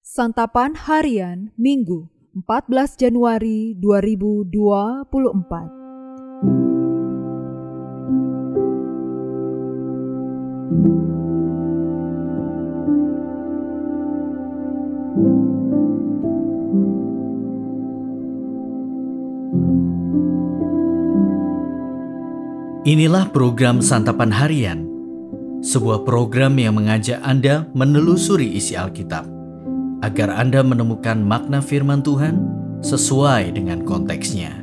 Santapan Harian Minggu 14 Januari 2024. Inilah program Santapan Harian, sebuah program yang mengajak Anda menelusuri isi Alkitab, agar Anda menemukan makna firman Tuhan sesuai dengan konteksnya.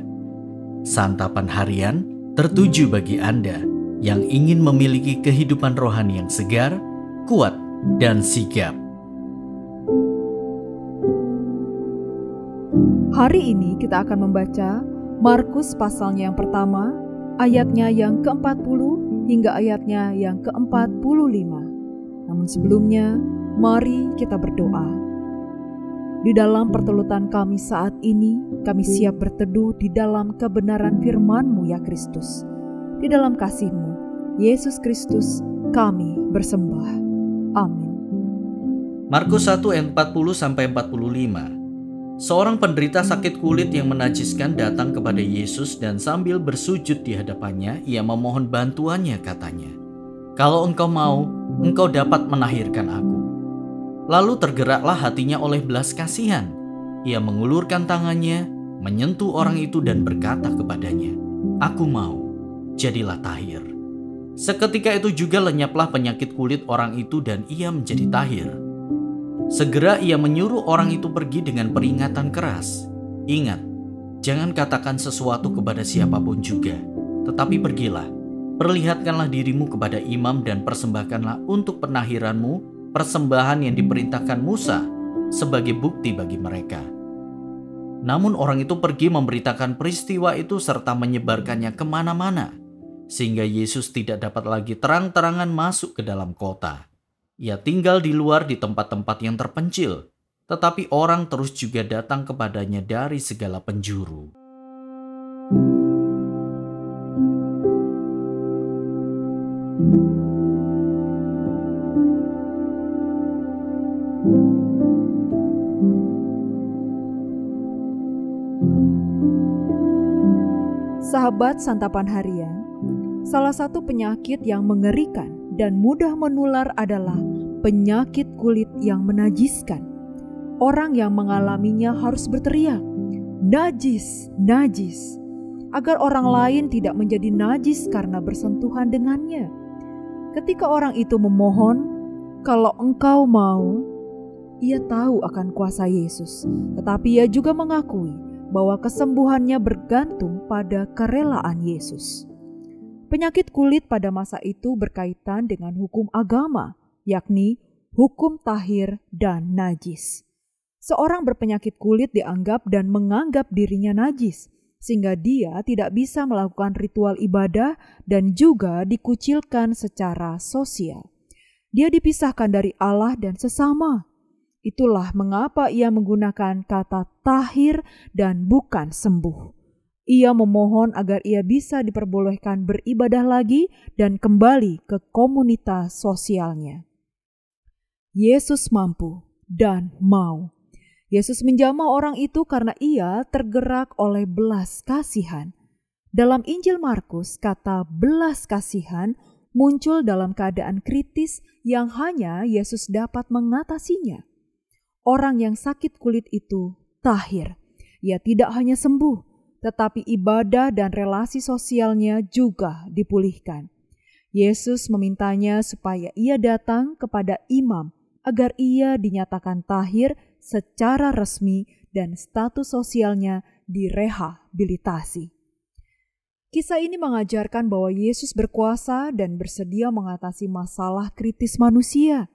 Santapan Harian tertuju bagi Anda yang ingin memiliki kehidupan rohani yang segar, kuat, dan sigap. Hari ini kita akan membaca Markus pasalnya yang pertama, ayatnya yang ke-40 hingga ayatnya yang ke-45. Namun sebelumnya, mari kita berdoa. Di dalam pertulutan kami saat ini, kami siap berteduh di dalam kebenaran firman-Mu ya Kristus. Di dalam kasih-Mu, Yesus Kristus, kami bersembah. Amin. Markus 1 ayat 40-45. Seorang penderita sakit kulit yang menajiskan datang kepada Yesus dan sambil bersujud di hadapannya, ia memohon bantuannya, katanya, "Kalau engkau mau, engkau dapat menahirkan aku." Lalu tergeraklah hatinya oleh belas kasihan. Ia mengulurkan tangannya, menyentuh orang itu dan berkata kepadanya, "Aku mau, jadilah tahir." Seketika itu juga lenyaplah penyakit kulit orang itu dan ia menjadi tahir. Segera ia menyuruh orang itu pergi dengan peringatan keras. "Ingat, jangan katakan sesuatu kepada siapapun juga, tetapi pergilah, perlihatkanlah dirimu kepada imam dan persembahkanlah untuk penahiranmu persembahan yang diperintahkan Musa sebagai bukti bagi mereka." Namun orang itu pergi memberitakan peristiwa itu serta menyebarkannya kemana-mana, sehingga Yesus tidak dapat lagi terang-terangan masuk ke dalam kota. Ia tinggal di luar di tempat-tempat yang terpencil, tetapi orang terus juga datang kepadanya dari segala penjuru. Sahabat Santapan Harian, salah satu penyakit yang mengerikan dan mudah menular adalah penyakit kulit yang menajiskan. Orang yang mengalaminya harus berteriak, "Najis, najis," agar orang lain tidak menjadi najis karena bersentuhan dengannya. Ketika orang itu memohon, "Kalau engkau mau," ia tahu akan kuasa Yesus, tetapi ia juga mengakui bahwa kesembuhannya bergantung pada kerelaan Yesus. Penyakit kulit pada masa itu berkaitan dengan hukum agama, yakni hukum tahir dan najis. Seorang berpenyakit kulit dianggap dan menganggap dirinya najis, sehingga dia tidak bisa melakukan ritual ibadah dan juga dikucilkan secara sosial. Dia dipisahkan dari Allah dan sesama. Itulah mengapa ia menggunakan kata tahir dan bukan sembuh. Ia memohon agar ia bisa diperbolehkan beribadah lagi dan kembali ke komunitas sosialnya. Yesus mampu dan mau. Yesus menjamah orang itu karena ia tergerak oleh belas kasihan. Dalam Injil Markus, kata belas kasihan muncul dalam keadaan kritis yang hanya Yesus dapat mengatasinya. Orang yang sakit kulit itu tahir. Ia tidak hanya sembuh, tetapi ibadah dan relasi sosialnya juga dipulihkan. Yesus memintanya supaya ia datang kepada imam agar ia dinyatakan tahir secara resmi dan status sosialnya direhabilitasi. Kisah ini mengajarkan bahwa Yesus berkuasa dan bersedia mengatasi masalah kritis manusia.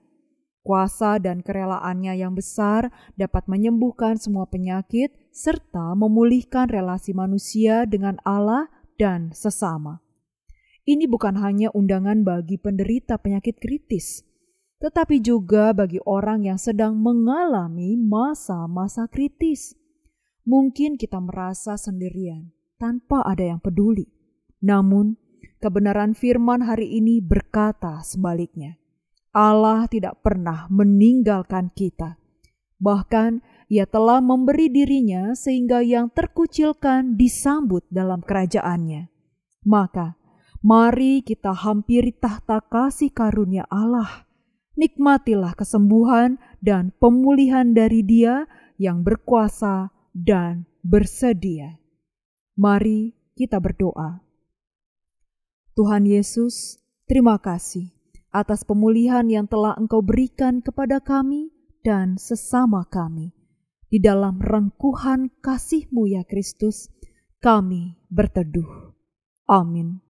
Kuasa dan kerelaannya yang besar dapat menyembuhkan semua penyakit serta memulihkan relasi manusia dengan Allah dan sesama. Ini bukan hanya undangan bagi penderita penyakit kritis, tetapi juga bagi orang yang sedang mengalami masa-masa kritis. Mungkin kita merasa sendirian tanpa ada yang peduli. Namun, kebenaran firman hari ini berkata sebaliknya. Allah tidak pernah meninggalkan kita. Bahkan Ia telah memberi dirinya sehingga yang terkucilkan disambut dalam kerajaan-Nya. Maka, mari kita hampiri tahta kasih karunia Allah. Nikmatilah kesembuhan dan pemulihan dari Dia yang berkuasa dan bersedia. Mari kita berdoa. Tuhan Yesus, terima kasih atas pemulihan yang telah Engkau berikan kepada kami dan sesama kami. Di dalam rengkuhan kasih-Mu ya Kristus, kami berteduh. Amin.